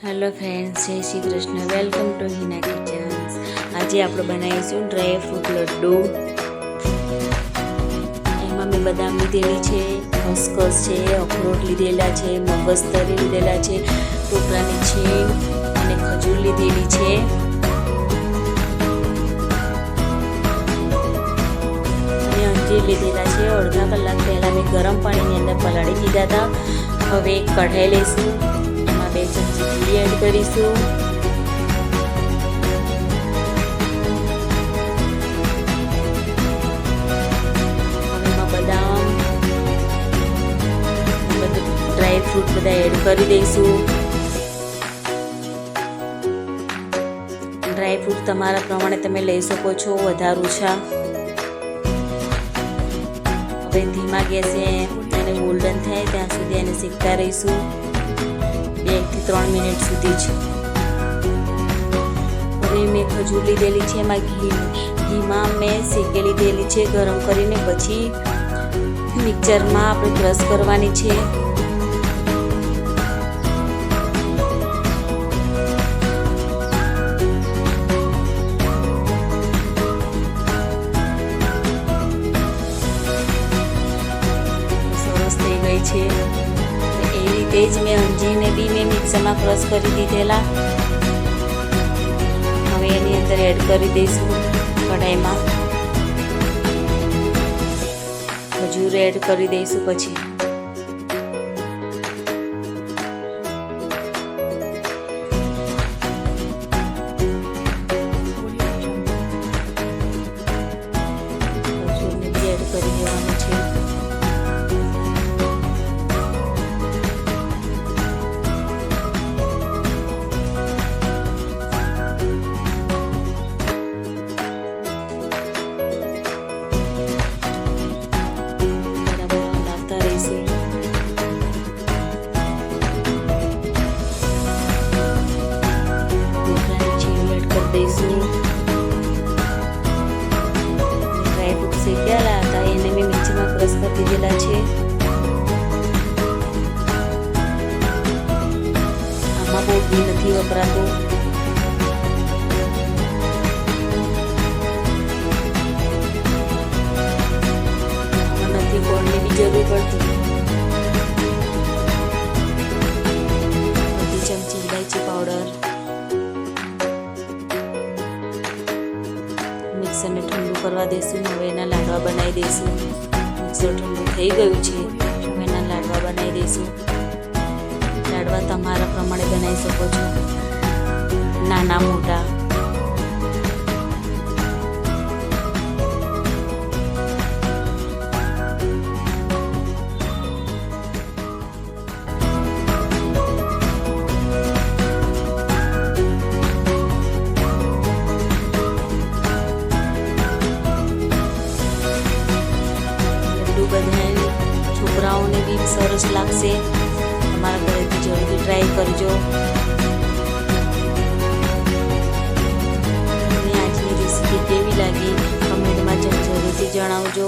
Hello friends, जय Shri Krishna. Welcome to Hina kitchens. आज आप बनावीशुं ड्राय फ्रूट लड्डू। एमां मैं बदाम लीधेली छे, खसखस छे, अखरोट लीधेला छे, मगज तरी लीधेला छे, टोपरानी छीण अने खजूर लीधेली छे। अने अंजीर लीधेला छे। अर्धा कलाक पहला मैं गरम पाणीनी अंदर पलाળી દીધા હતા। હવે એક કઢાઈ લઈશું, 2 ચમચી ઘી એડ કરીશું। હવે એમાં બદામ ડ્રાય ફ્રૂટ બધા એડ કરી દઈશું। ડ્રાય ફ્રૂટ તમારા પ્રમાણે તમે લઈ શકો છો, વધારે ઓછા। હવે ધીમા ગેસે એને ગોલ્ડન થાય ત્યાં સુધી એને શેકતા રહીશું, 2 થી 3 મિનિટ સુધી જ। હવે મેં ખજૂર લીધેલી છે, એમાં ઘીમાં મેં શેકી લીધેલી છે ગરમ કરીને, પછી મિક્સરમાં આપણે ક્રશ કરવાની છે। સરસ થઈ ગઈ છે। એ રીતે જ મેં અંજીરને બી મેં મિક્સરમાં ક્રશ કરી દીધેલા। હવે એની અંદર એડ કરી દઈશું કઢાઈમાં। ખજૂર એડ કરી દઈશું પછી। ખજૂરને બી એડ કરી દેવાનું છે। ડ્રાય ફ્રૂટ શેકેલા હતા એને મેં મિક્સરમાં ક્રશ કરી દીધેલા છે। આમાં બહુ ઘી નથી વપરાતું। આમાં નથી ગોળની બી જરૂર પડતી। 2 ચમચી ઇલાયચી પાવડર। મિક્સરને ઠંડુ કરવા દઈશું। હવે એના લાડવા બનાવી દઈશું। મિક્સર ઠંડુ થઈ ગયું છે, હવે એના લાડવા બનાવી દઈશું। લાડવા તમારા પ્રમાણે બનાવી શકો છો, નાના મોટા। બધા છોકરાઓને બી સરસ લાગશે। તમારા ઘરેથી જલ્દી ટ્રાય કરજો। તમને આજની રેસીપી કેવી લાગી કમેન્ટમાં જરૂરથી જણાવજો।